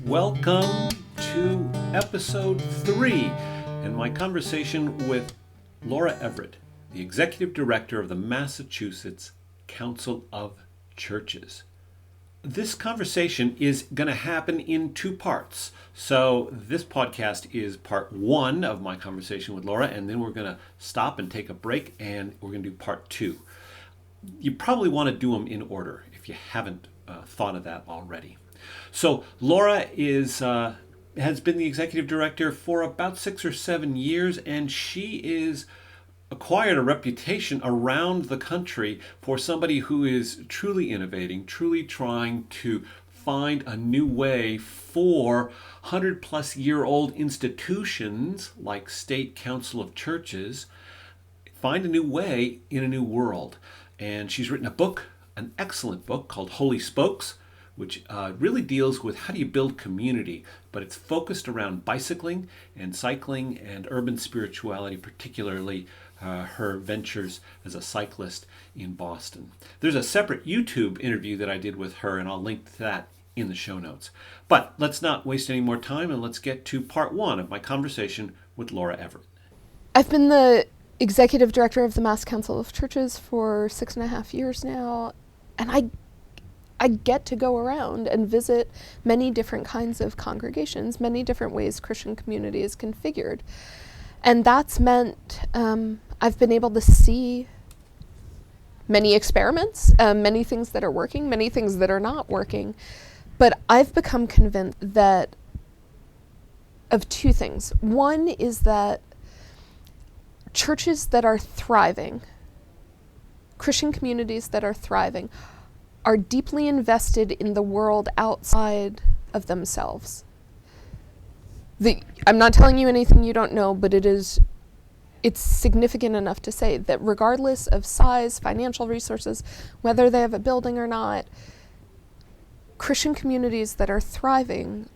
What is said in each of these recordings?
Welcome to episode 3 and my conversation with Laura Everett, the Executive Director of the Massachusetts Council of Churches. This conversation is going to happen in 2 parts. So this podcast is part 1 of my conversation with Laura, and then we're going to stop and take a break, and we're going to do part 2. You probably want to do them in order if you haven't thought of that already. So Laura has been the executive director for about 6 or 7 years, and she is acquired a reputation around the country for somebody who is truly innovating, truly trying to find a new way for 100-plus-year-old institutions like State Council of Churches, find a new way in a new world. And she's written a book, an excellent book called Holy Spokes, which really deals with how do you build community, but it's focused around bicycling and cycling and urban spirituality, particularly her ventures as a cyclist in Boston. There's a separate YouTube interview that I did with her, and I'll link to that in the show notes. But let's not waste any more time, and let's get to part 1 of my conversation with Laura Everett. I've been the executive director of the Mass Council of Churches for 6.5 years now, and I get to go around and visit many different kinds of congregations, many different ways Christian community is configured. And that's meant I've been able to see many experiments, many things that are working, many things that are not working. But I've become convinced of 2 things. One is that churches that are thriving, Christian communities that are thriving, are deeply invested in the world outside of themselves. I'm not telling you anything you don't know, but it's significant enough to say that regardless of size, financial resources, whether they have a building or not, Christian communities that are thriving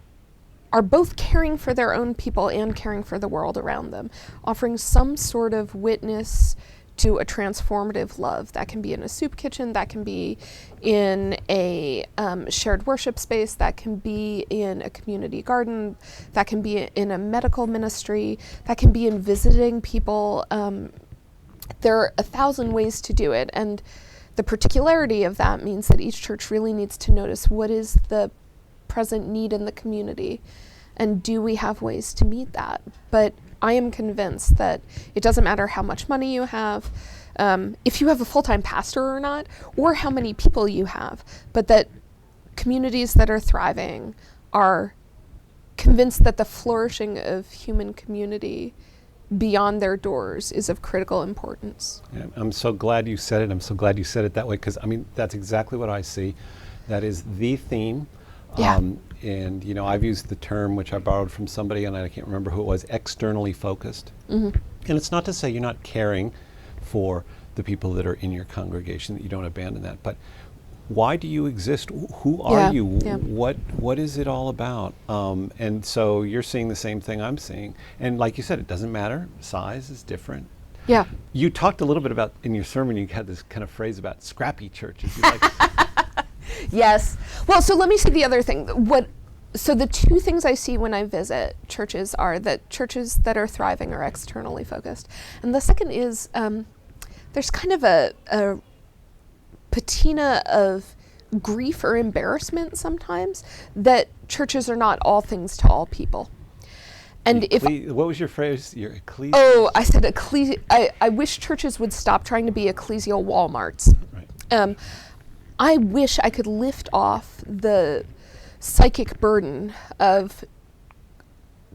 are both caring for their own people and caring for the world around them, offering some sort of witness to a transformative love. That can be in a soup kitchen, that can be in a shared worship space, that can be in a community garden, that can be in a medical ministry, that can be in visiting people. There are 1,000 ways to do it, and the particularity of that means that each church really needs to notice what is the present need in the community, and do we have ways to meet that? But I am convinced that it doesn't matter how much money you have, if you have a full-time pastor or not, or how many people you have, but that communities that are thriving are convinced that the flourishing of human community beyond their doors is of critical importance. Yeah, I'm so glad you said it. I'm so glad you said it that way, because that's exactly what I see. That is the theme. Yeah. And I've used the term, which I borrowed from somebody, and I can't remember who it was, externally focused. Mm-hmm. And it's not to say you're not caring for the people that are in your congregation, that you don't abandon that. But why do you exist? Who are you? Yeah. What is it all about? And so you're seeing the same thing I'm seeing. And like you said, it doesn't matter. Size is different. Yeah. You talked a little bit about, in your sermon, you had this kind of phrase about scrappy churches. Yes. Well, so let me say the other thing. So the 2 things I see when I visit churches are that churches that are thriving are externally focused. And the second is there's kind of a patina of grief or embarrassment sometimes that churches are not all things to all people. And what was your phrase? Your ecclesial? Oh, I said I wish churches would stop trying to be ecclesial Walmarts. Right. I wish I could lift off the psychic burden of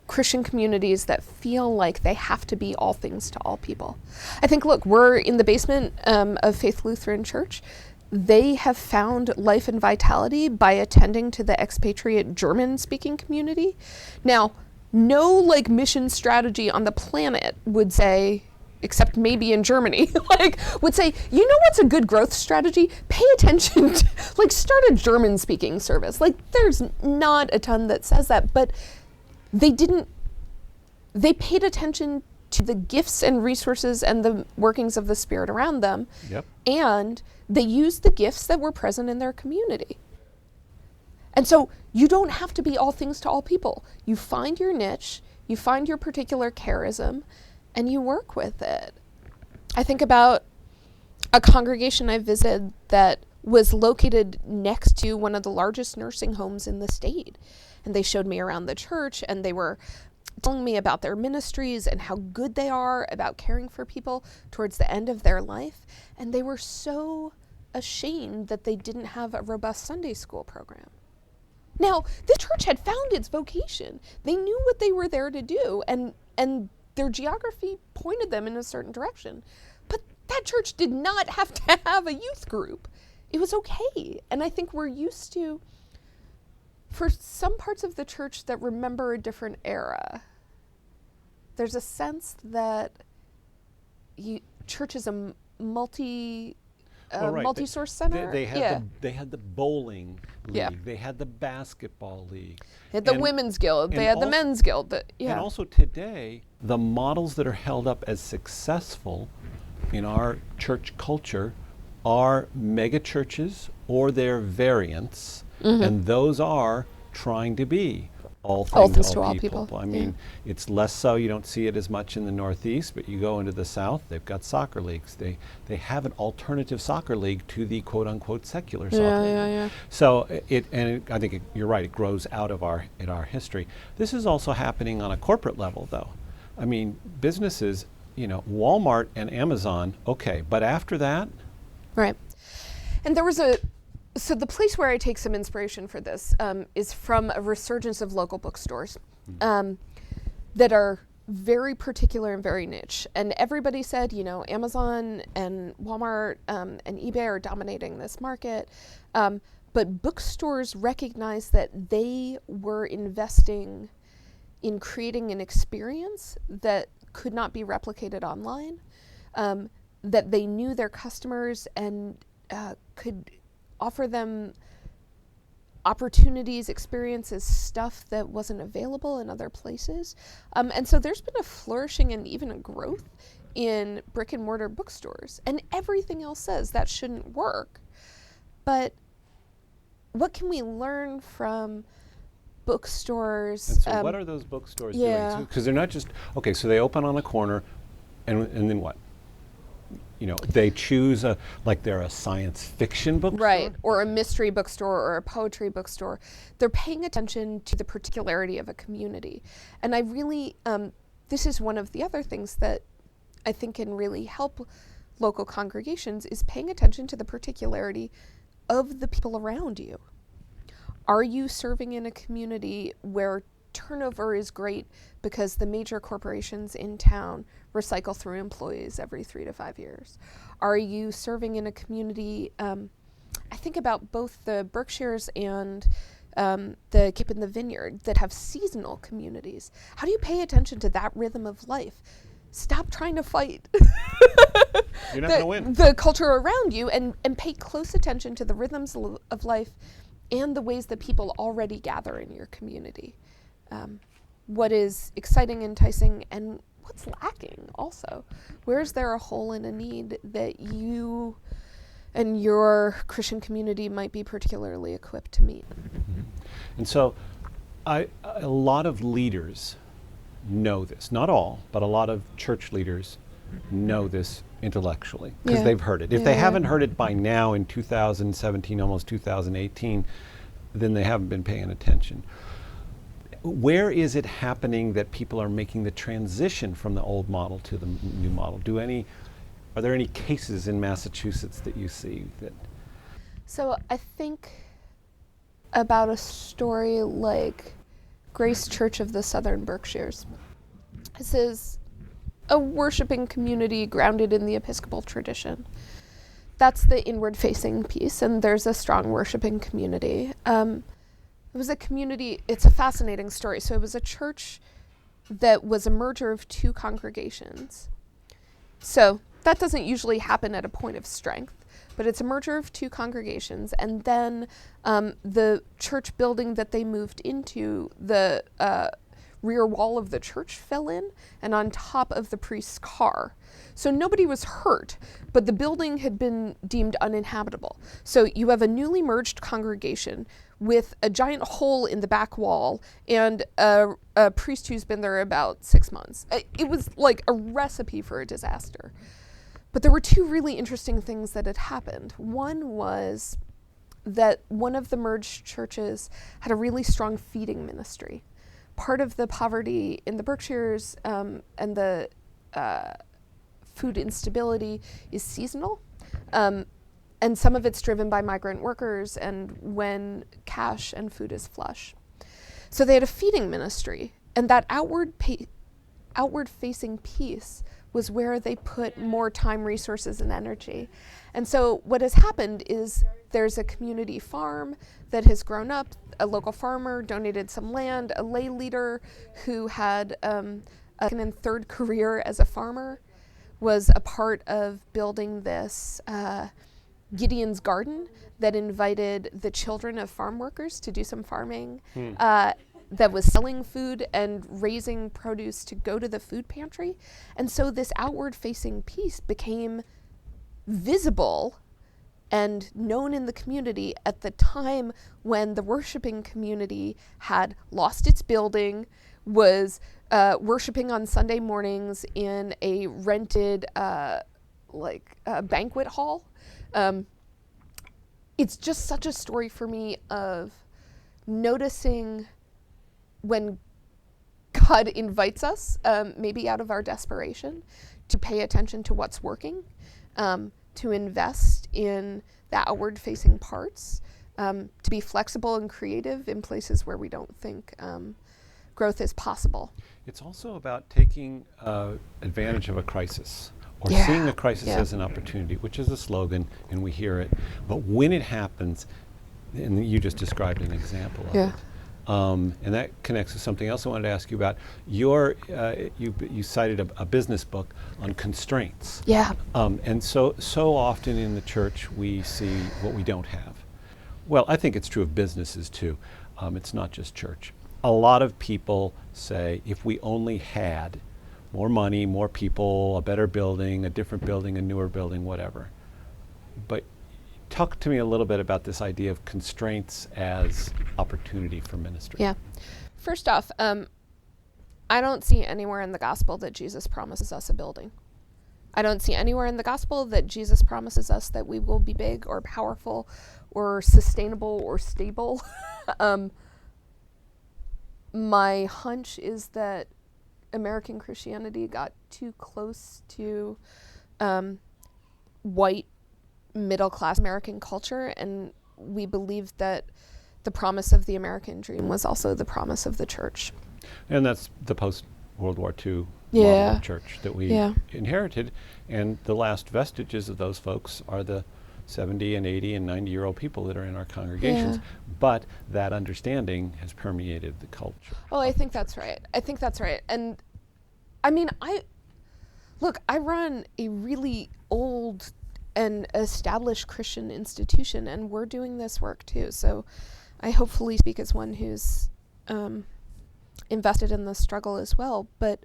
Christian communities that feel like they have to be all things to all people. I think, look, we're in the basement of Faith Lutheran Church. They have found life and vitality by attending to the expatriate German-speaking community. Now, no mission strategy on the planet would say, except maybe in Germany, would say, you know what's a good growth strategy? Pay attention to, start a German-speaking service. There's not a ton that says that, but they paid attention to the gifts and resources and the workings of the Spirit around them. Yep. And they used the gifts that were present in their community. And so you don't have to be all things to all people. You find your niche, you find your particular charism, and you work with it. I think about a congregation I visited that was located next to one of the largest nursing homes in the state. And they showed me around the church, and they were telling me about their ministries and how good they are about caring for people towards the end of their life. And they were so ashamed that they didn't have a robust Sunday school program. Now, this church had found its vocation. They knew what they were there to do, and their geography pointed them in a certain direction. But that church did not have to have a youth group. It was okay. And I think we're used to, for some parts of the church that remember a different era, there's a sense that church is a multi-source center. They had the bowling league. Yeah. They had the basketball league. They had the women's guild. They had the men's guild. And also today, the models that are held up as successful in our church culture are mega churches or their variants, and those are trying to be all things to all people. I mean, it's less so. You don't see it as much in the Northeast, but you go into the South, they've got soccer leagues. They have an alternative soccer league to the quote unquote secular soccer league. So I think you're right. It grows out of our history. This is also happening on a corporate level, though. I mean, businesses, Walmart and Amazon, okay, but after that, right. And there was so the place where I take some inspiration for this is from a resurgence of local bookstores that are very particular and very niche. And everybody said, Amazon and Walmart and eBay are dominating this market. But bookstores recognized that they were investing in creating an experience that could not be replicated online, that they knew their customers and could offer them opportunities, experiences, stuff that wasn't available in other places. And so there's been a flourishing and even a growth in brick and mortar bookstores. And everything else says that shouldn't work. But what can we learn from bookstores? And so what are those bookstores doing? Because they're not just, okay, so they open on a corner, and then what? They choose they're a science fiction bookstore? Right, or a mystery bookstore or a poetry bookstore. They're paying attention to the particularity of a community. And I really, this is one of the other things that I think can really help local congregations is paying attention to the particularity of the people around you. Are you serving in a community where turnover is great because the major corporations in town recycle through employees every 3 to 5 years? Are you serving in a community, I think about both the Berkshires and the Cape and the Vineyard that have seasonal communities. How do you pay attention to that rhythm of life? Stop trying to fight You're not going to win. The culture around you and pay close attention to the rhythms of life and the ways that people already gather in your community. What is exciting, enticing, and what's lacking also? Where is there a hole and a need that you and your Christian community might be particularly equipped to meet? And so a lot of leaders know this. Not all, but a lot of church leaders know this intellectually because they've heard it. If they haven't heard it by now in 2017, almost 2018, then they haven't been paying attention. Where is it happening that people are making the transition from the old model to the new model? Are there any cases in Massachusetts that you see that? So I think about a story like Grace Church of the Southern Berkshires. This is a worshiping community grounded in the Episcopal tradition. That's the inward-facing piece, and there's a strong worshiping community. It was a community, it's a fascinating story. So it was a church that was a merger of 2 congregations. So that doesn't usually happen at a point of strength, but it's a merger of 2 congregations. And then the church building that they moved into, the rear wall of the church fell in and on top of the priest's car. So nobody was hurt, but the building had been deemed uninhabitable. So you have a newly merged congregation with a giant hole in the back wall and a priest who's been there about 6 months. It was like a recipe for a disaster. But there were two really interesting things that had happened. One was that one of the merged churches had a really strong feeding ministry. Part of the poverty in the Berkshires and the food instability is seasonal. And some of it's driven by migrant workers and when cash and food is flush. So they had a feeding ministry, and that outward-facing piece was where they put more time, resources, and energy. And so what has happened is there's a community farm that has grown up. A local farmer donated some land. A lay leader who had a second and third career as a farmer was a part of building this Gideon's Garden that invited the children of farm workers to do some farming, that was selling food and raising produce to go to the food pantry. And so this outward-facing piece became visible and known in the community at the time when the worshiping community had lost its building, was worshiping on Sunday mornings in a rented banquet hall. It's just such a story for me of noticing when God invites us, maybe out of our desperation, to pay attention to what's working, to invest in the outward-facing parts, to be flexible and creative in places where we don't think growth is possible. It's also about taking advantage of a crisis, or seeing a crisis as an opportunity, which is a slogan, and we hear it. But when it happens, and you just described an example of it, and that connects with something else I wanted to ask you about. You cited a business book on constraints. And so often in the church we see what we don't have. Well, I think it's true of businesses too. It's not just church. A lot of people say, if we only had more money, more people, a better building, a different building, a newer building, whatever. But talk to me a little bit about this idea of constraints as opportunity for ministry. Yeah. First off, I don't see anywhere in the gospel that Jesus promises us a building. I don't see anywhere in the gospel that Jesus promises us that we will be big or powerful or sustainable or stable. My hunch is that American Christianity got too close to white middle-class American culture, and we believed that the promise of the American dream was also the promise of the church. And that's the post-World War II model of church that we inherited, and the last vestiges of those folks are the 70 and 80 and 90-year-old people that are in our congregations, but that understanding has permeated the culture. Oh, I think that's right. And I mean, I run a really old and established Christian institution, and we're doing this work too. So I hopefully speak as one who's invested in the struggle as well. But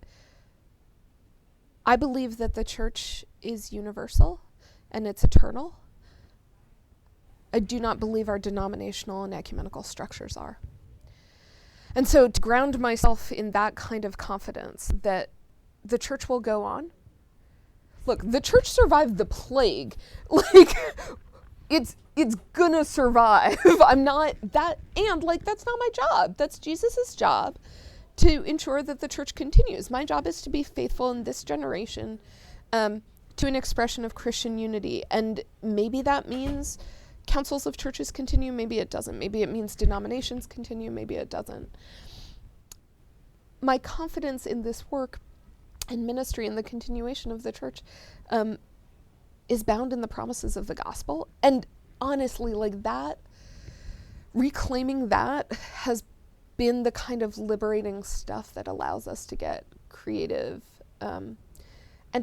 I believe that the church is universal and it's eternal. I do not believe our denominational and ecumenical structures are. And so to ground myself in that kind of confidence that the church will go on. Look, the church survived the plague. Like, it's gonna survive. I'm not that, and like, that's not my job. That's Jesus's job to ensure that the church continues. My job is to be faithful in this generation to an expression of Christian unity. And maybe that means councils of churches continue, maybe it doesn't. Maybe it means denominations continue, maybe it doesn't. My confidence in this work and ministry and the continuation of the church is bound in the promises of the gospel. And honestly, like that, reclaiming that has been the kind of liberating stuff that allows us to get creative and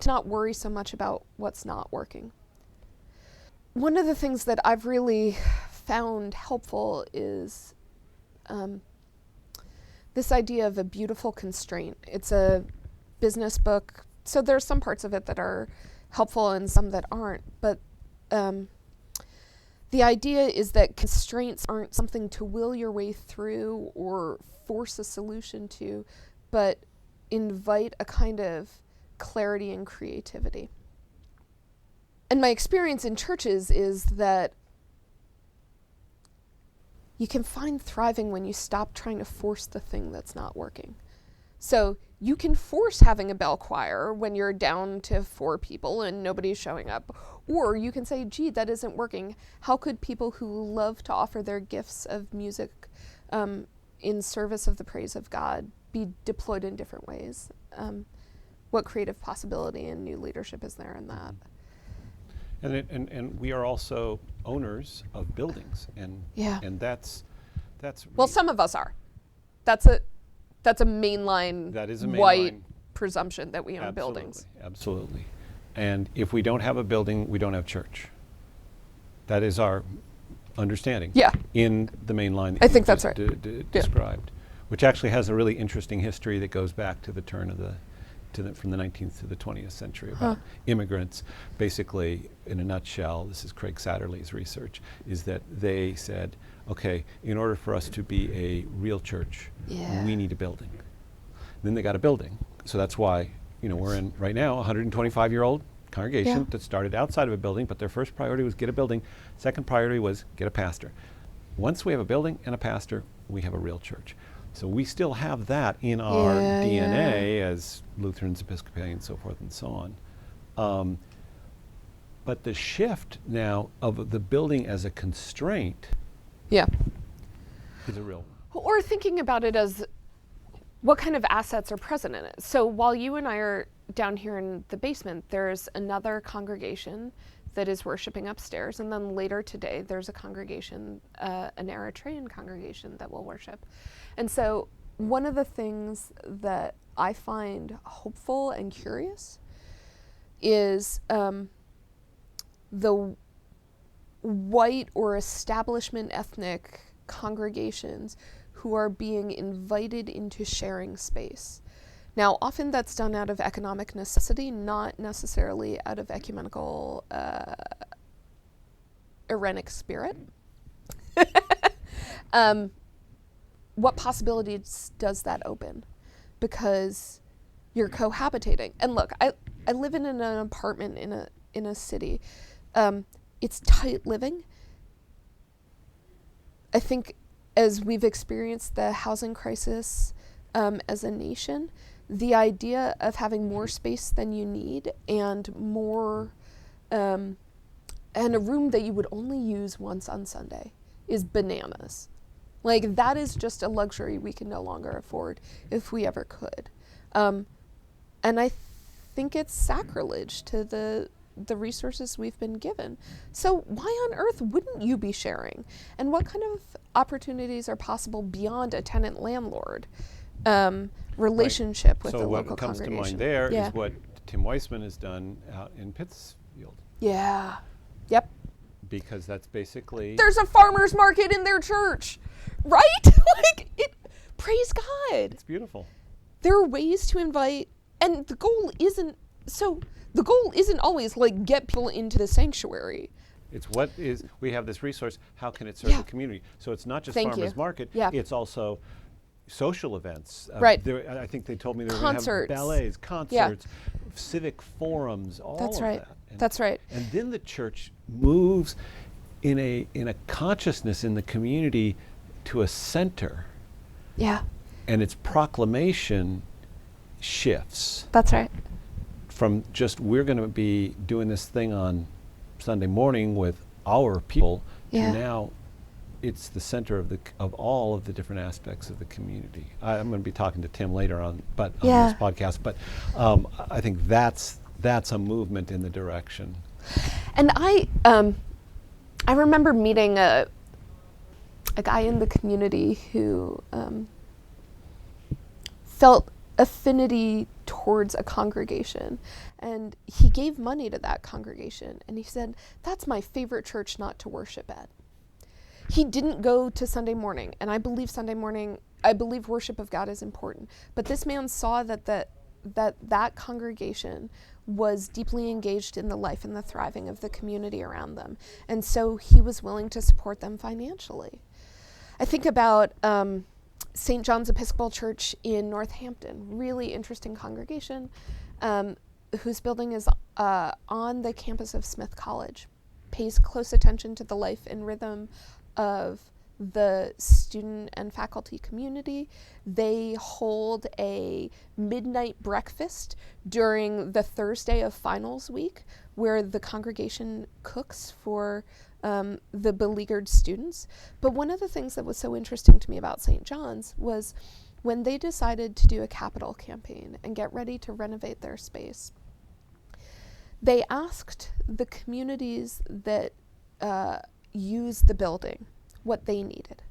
to not worry so much about what's not working. One of the things that I've really found helpful is this idea of a beautiful constraint. It's a business book, so there's some parts of it that are helpful and some that aren't, but the idea is that constraints aren't something to will your way through or force a solution to, but invite a kind of clarity and creativity. And my experience in churches is that you can find thriving when you stop trying to force the thing that's not working. So you can force having a bell choir when you're down to 4 people and nobody's showing up. Or you can say, gee, that isn't working. How could people who love to offer their gifts of music in service of the praise of God be deployed in different ways? What creative possibility and new leadership is there in that? And we are also owners of buildings, and that's well, some of us are. That's a mainline white presumption that we own buildings. Absolutely. And if we don't have a building, we don't have church. That is our understanding. Yeah. In the main line that I think that's right. Described, which actually has a really interesting history that goes back to the turn of from the 19th to the 20th century about immigrants. Basically, in a nutshell, this is Craig Satterley's research, is that they said, okay, in order for us to be a real church, we need a building. Then they got a building. So that's why, we're in right now a 125-year-old congregation that started outside of a building, but their first priority was get a building. Second priority was get a pastor. Once we have a building and a pastor, we have a real church. So we still have that in our DNA as Lutherans, Episcopalians, so forth and so on. But the shift now of the building as a constraint is a real one. Or thinking about it as what kind of assets are present in it. So while you and I are down here in the basement, there's another congregation that is worshiping upstairs. And then later today, there's a congregation, an Eritrean congregation that will worship. And so one of the things that I find hopeful and curious is the white or establishment ethnic congregations who are being invited into sharing space. Now, often that's done out of economic necessity, not necessarily out of ecumenical Irenic spirit. What possibilities does that open? Because you're cohabitating. And look, I live in an apartment in a city. It's tight living. I think as we've experienced the housing crisis as a nation, the idea of having more space than you need and more, and a room that you would only use once on Sunday is bananas. Like, that is just a luxury we can no longer afford if we ever could. And I think it's sacrilege to the resources we've been given. So why on earth wouldn't you be sharing? And what kind of opportunities are possible beyond a tenant-landlord relationship with the local congregation? So what comes to mind there is what Tim Weissman has done out in Pittsfield. Yeah. Yep. Because that's basically... There's a farmer's market in their church, right? Praise God. It's beautiful. There are ways to invite, and the goal isn't always like get people into the sanctuary. It's we have this resource, how can it serve the community? So it's not just farmer's market, it's also social events. Right. I think they told me they were going to have ballets, concerts, civic forums, all of that. That's right. And then the church moves in a consciousness in the community to a center. Yeah. And its proclamation shifts. That's right. From just we're going to be doing this thing on Sunday morning with our people to now it's the center of all of the different aspects of the community. I'm going to be talking to Tim later on this podcast, but I think that's a movement in the direction. And I remember meeting a guy in the community who felt affinity towards a congregation, and he gave money to that congregation, and he said, that's my favorite church not to worship at. He didn't go to Sunday morning, and I believe worship of God is important, but this man saw that congregation was deeply engaged in the life and the thriving of the community around them. And so he was willing to support them financially. I think about St. John's Episcopal Church in Northampton, really interesting congregation, whose building is on the campus of Smith College, pays close attention to the life and rhythm of the student and faculty community. They hold a midnight breakfast during the Thursday of finals week where the congregation cooks for the beleaguered students. But one of the things that was so interesting to me about St. John's was when they decided to do a capital campaign and get ready to renovate their space, they asked the communities that use the building what they needed.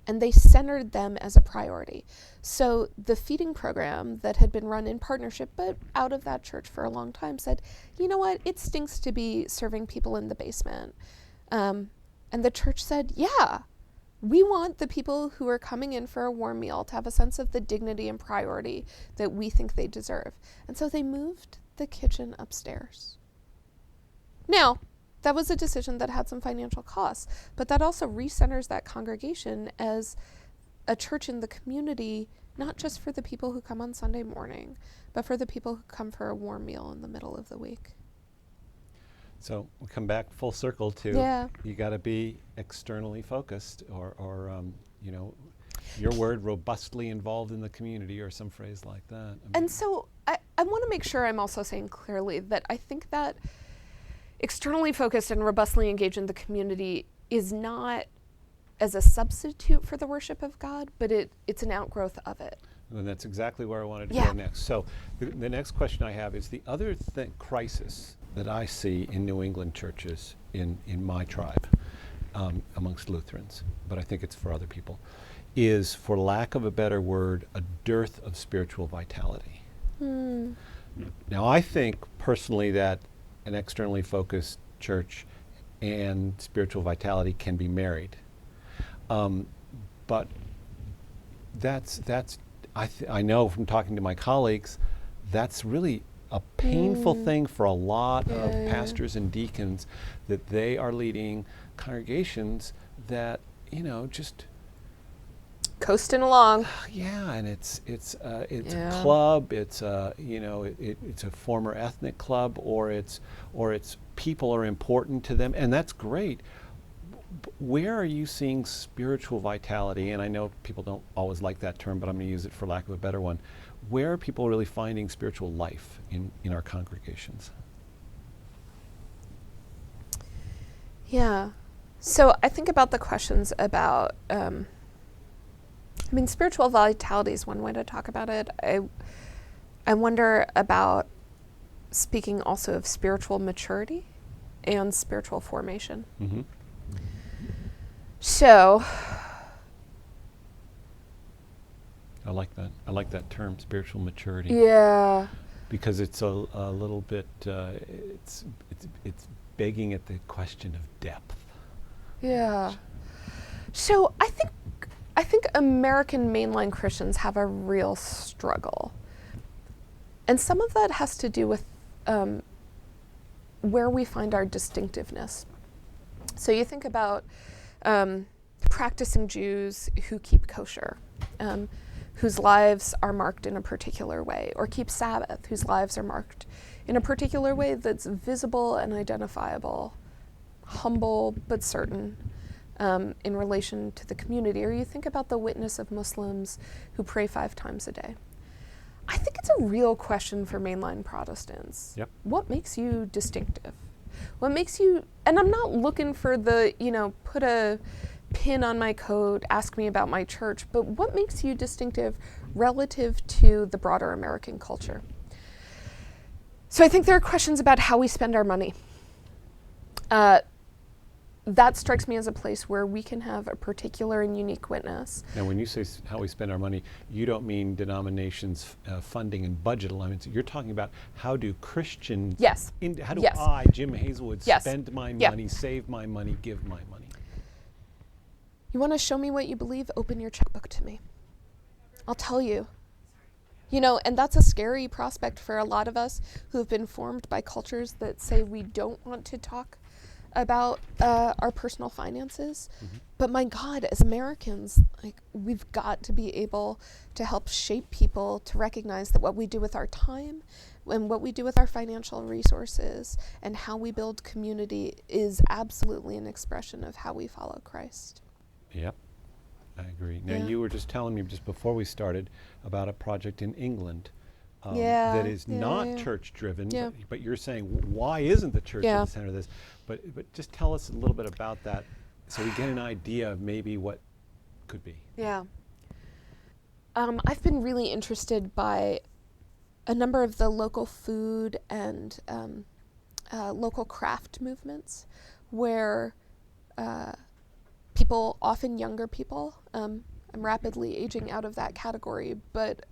And they centered them as a priority. So the feeding program that had been run in partnership, but out of that church for a long time, said, you know what, it stinks to be serving people in the basement. And the church said, yeah, we want the people who are coming in for a warm meal to have a sense of the dignity and priority that we think they deserve. And so they moved the kitchen upstairs. Now, that was a decision that had some financial costs, but that also recenters that congregation as a church in the community, not just for the people who come on Sunday morning, but for the people who come for a warm meal in the middle of the week. So we come back full circle to you got to be externally focused, or you know, your word, robustly involved in the community, or some phrase like that. And so I want to make sure I'm also saying clearly that I think that externally focused and robustly engaged in the community is not as a substitute for the worship of God, but it's an outgrowth of it. And that's exactly where I wanted to go next. So the next question I have is the other crisis that I see in New England churches in my tribe, amongst Lutherans, but I think it's for other people, is, for lack of a better word, a dearth of spiritual vitality. Now, I think personally that an externally focused church and spiritual vitality can be married. But I know from talking to my colleagues, that's really a painful thing for a lot of pastors and deacons, that they are leading congregations that, you know, just coasting along. And it's a club. It's it's a former ethnic club, or it's people are important to them, and that's great. Where are you seeing spiritual vitality? And I know people don't always like that term, but I'm going to use it for lack of a better one. Where are people really finding spiritual life in our congregations? Yeah. So I think about the questions about spiritual vitality is one way to talk about it. I wonder about speaking also of spiritual maturity and spiritual formation. Mm-hmm. So I like that. I like that term, spiritual maturity. Yeah. Because it's a little bit, it's begging at the question of depth. Yeah. So I think American mainline Christians have a real struggle. And some of that has to do with where we find our distinctiveness. So you think about practicing Jews who keep kosher, whose lives are marked in a particular way, or keep Sabbath, whose lives are marked in a particular way that's visible and identifiable, humble but certain, in relation to the community. Or you think about the witness of Muslims who pray 5 times a day. I think it's a real question for mainline Protestants. Yep. What makes you distinctive? What makes you, and I'm not looking for the, put a pin on my coat, ask me about my church, but what makes you distinctive relative to the broader American culture? So I think there are questions about how we spend our money. That strikes me as a place where we can have a particular and unique witness. Now, when you say how we spend our money, you don't mean denominations, funding and budget alignments. You're talking about how do Christians, yes. How do yes. I, Jim Hazelwood, yes. spend my yeah. money, save my money, give my money? You want to show me what you believe? Open your checkbook to me. I'll tell you. You know, and that's a scary prospect for a lot of us who have been formed by cultures that say we don't want to talk about our personal finances. But my God, as Americans, like, we've got to be able to help shape people to recognize that what we do with our time and what we do with our financial resources and how we build community is absolutely an expression of how we follow Christ. Yep, I agree. Now, Yeah. you were just telling me just before we started about a project in England Yeah, that is yeah, not yeah. church-driven, Yeah. but you're saying, why isn't the church Yeah. at the center of this? But just tell us a little bit about that so we get an idea of maybe what could be. Yeah. I've been really interested by a number of the local food and local craft movements where people, often younger people, I'm rapidly aging out of that category, but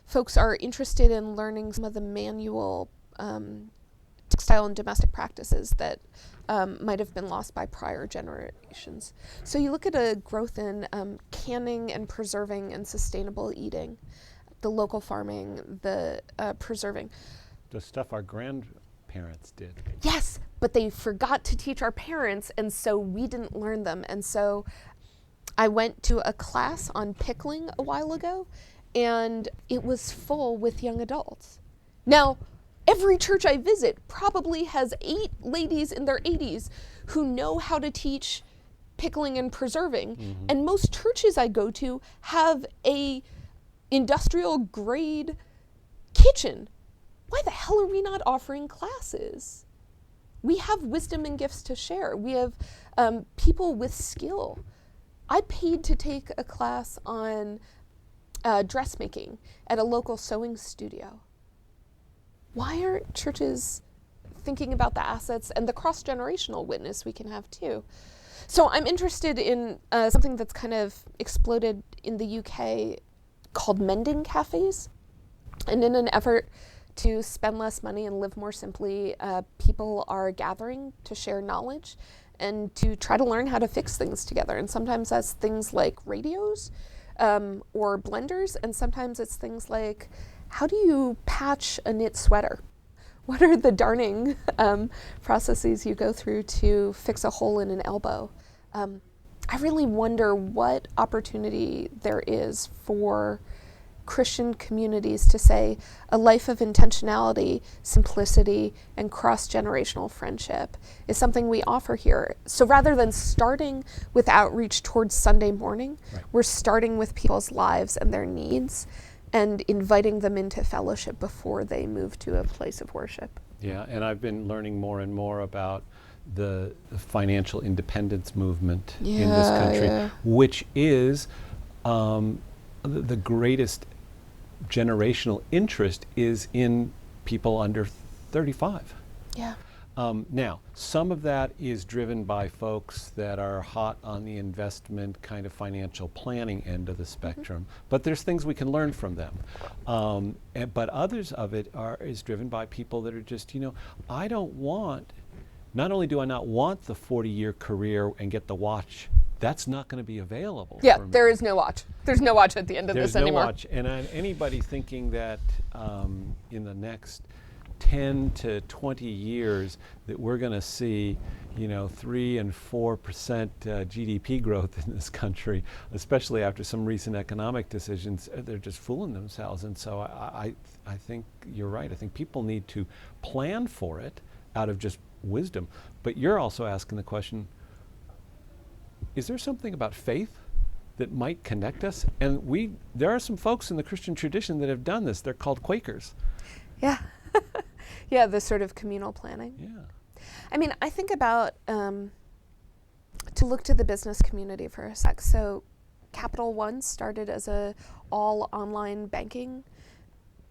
folks are interested in learning some of the manual textile and domestic practices that might have been lost by prior generations. So you look at a growth in canning and preserving and sustainable eating, the local farming, the preserving. The stuff our grandparents did. Yes, but they forgot to teach our parents, and so we didn't learn them. And so I went to a class on pickling a while ago, and it was full with young adults. Now, every church I visit probably has 8 ladies in their 80s who know how to teach pickling and preserving. And most churches I go to have a industrial grade kitchen. Why the hell are we not offering classes? We have wisdom and gifts to share. We have people with skill. I paid to take a class on dressmaking at a local sewing studio. Why aren't churches thinking about the assets and the cross-generational witness we can have too? So I'm interested in something that's kind of exploded in the UK called mending cafes. And in an effort to spend less money and live more simply, people are gathering to share knowledge and to try to learn how to fix things together. And sometimes that's things like radios or blenders, and sometimes it's things like, how do you patch a knit sweater? What are the darning processes you go through to fix a hole in an elbow? I really wonder what opportunity there is for Christian communities to say a life of intentionality, simplicity, and cross-generational friendship is something we offer here. So rather than starting with outreach towards Sunday morning, we're starting with people's lives and their needs and inviting them into fellowship before they move to a place of worship. Yeah, and I've been learning more and more about the financial independence movement in this country, which is the greatest generational interest is in people under 35. Yeah. Now, some of that is driven by folks that are hot on the investment kind of financial planning end of the spectrum, but there's things we can learn from them. But others of it is driven by people that are just, I don't want, not only do I not want the 40-year career and get the watch, that's not going to be available. Yeah, there is no watch. There's no watch at the end of this anymore. There's no watch. And anybody thinking that in the next 10 to 20 years that we're going to see, 3 and 4% GDP growth in this country, especially after some recent economic decisions, they're just fooling themselves. And so I think you're right. I think people need to plan for it out of just wisdom. But you're also asking the question, is there something about faith that might connect us? And there are some folks in the Christian tradition that have done this. They're called Quakers. Yeah. Yeah, the sort of communal planning. Yeah. I mean, I think about, to look to the business community for a sec. So Capital One started as a all online banking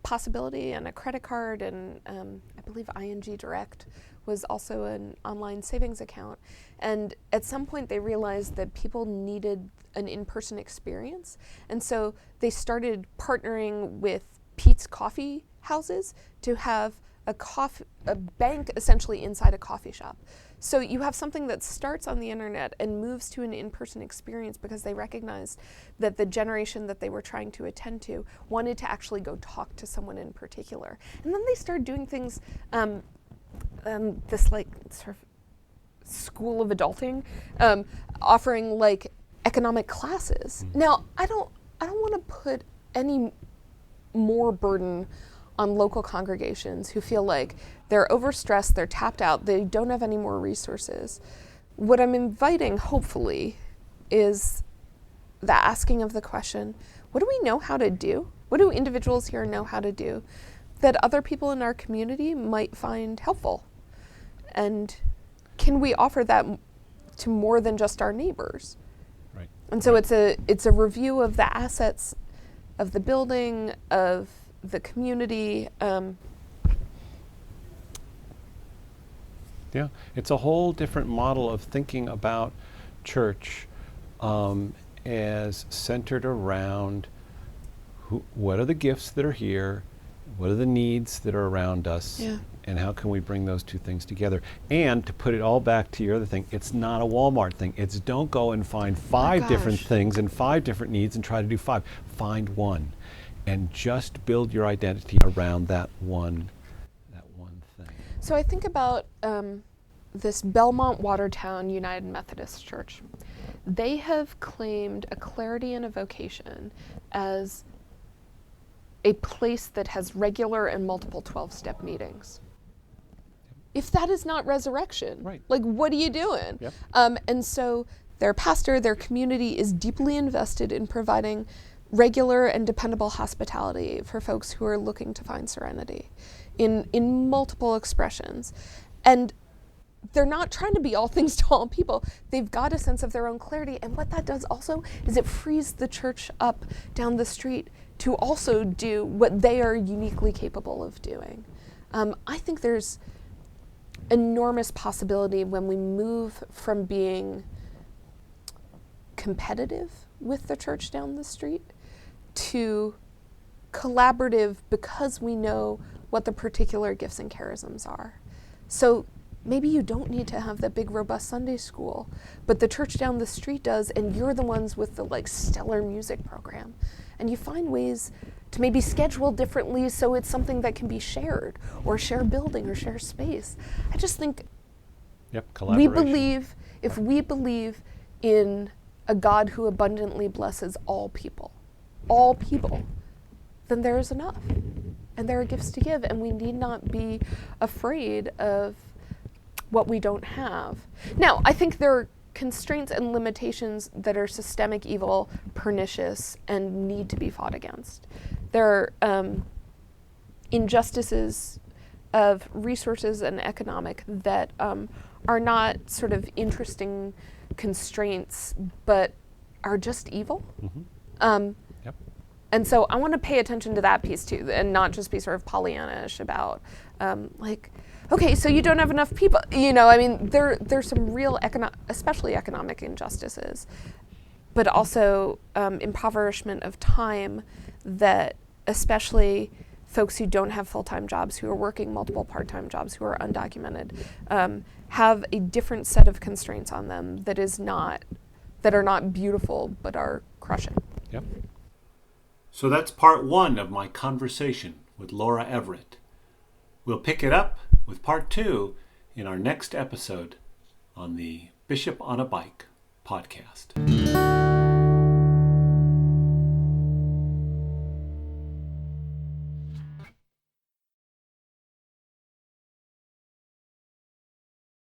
possibility and a credit card, and I believe ING Direct was also an online savings account. And at some point they realized that people needed an in-person experience. And so they started partnering with Pete's Coffee houses to have a bank essentially inside a coffee shop. So you have something that starts on the internet and moves to an in-person experience because they recognized that the generation that they were trying to attend to wanted to actually go talk to someone in particular. And then they started doing things, this like sort of school of adulting, offering like economic classes. Now, I don't want to put any more burden on local congregations who feel like they're overstressed, they're tapped out, they don't have any more resources. What I'm inviting, hopefully, is the asking of the question, what do we know how to do? What do individuals here know how to do that other people in our community might find helpful? And can we offer that to more than just our neighbors? Right. And so it's a review of the assets of the building, of the community. Yeah, it's a whole different model of thinking about church as centered around what are the gifts that are here, what are the needs that are around us, and how can we bring those two things together? And to put it all back to your other thing, it's not a Walmart thing. It's don't go and find five different things and 5 different needs and try to do 5. Find one. And just build your identity around that one thing. So I think about this Belmont Watertown United Methodist Church. They have claimed a clarity and a vocation as a place that has regular and multiple 12-step meetings. If that is not resurrection, right, like what are you doing? Yep. And so their pastor, their community is deeply invested in providing regular and dependable hospitality for folks who are looking to find serenity in multiple expressions. And they're not trying to be all things to all people. They've got a sense of their own clarity. And what that does also is it frees the church up down the street to also do what they are uniquely capable of doing. I think there's enormous possibility when we move from being competitive with the church down the street to collaborative because we know what the particular gifts and charisms are. So maybe you don't need to have that big robust Sunday school, but the church down the street does, and you're the ones with the like stellar music program. And you find ways to maybe schedule differently so it's something that can be shared, or share building or share space. I just think collaboration. If we believe in a God who abundantly blesses all people, then there is enough. And there are gifts to give, and we need not be afraid of what we don't have. Now, I think there are constraints and limitations that are systemic evil, pernicious, and need to be fought against. There are injustices of resources and economic that are not sort of interesting constraints, but are just evil. And so I want to pay attention to that piece too, and not just be sort of Pollyanna-ish about okay, so you don't have enough people. I mean, there's some real especially economic injustices, but also impoverishment of time that especially folks who don't have full-time jobs, who are working multiple part-time jobs, who are undocumented, have a different set of constraints on them that are not beautiful, but are crushing. Yep. So that's part 1 of my conversation with Laura Everett. We'll pick it up with part 2 in our next episode on the Bishop on a Bike podcast.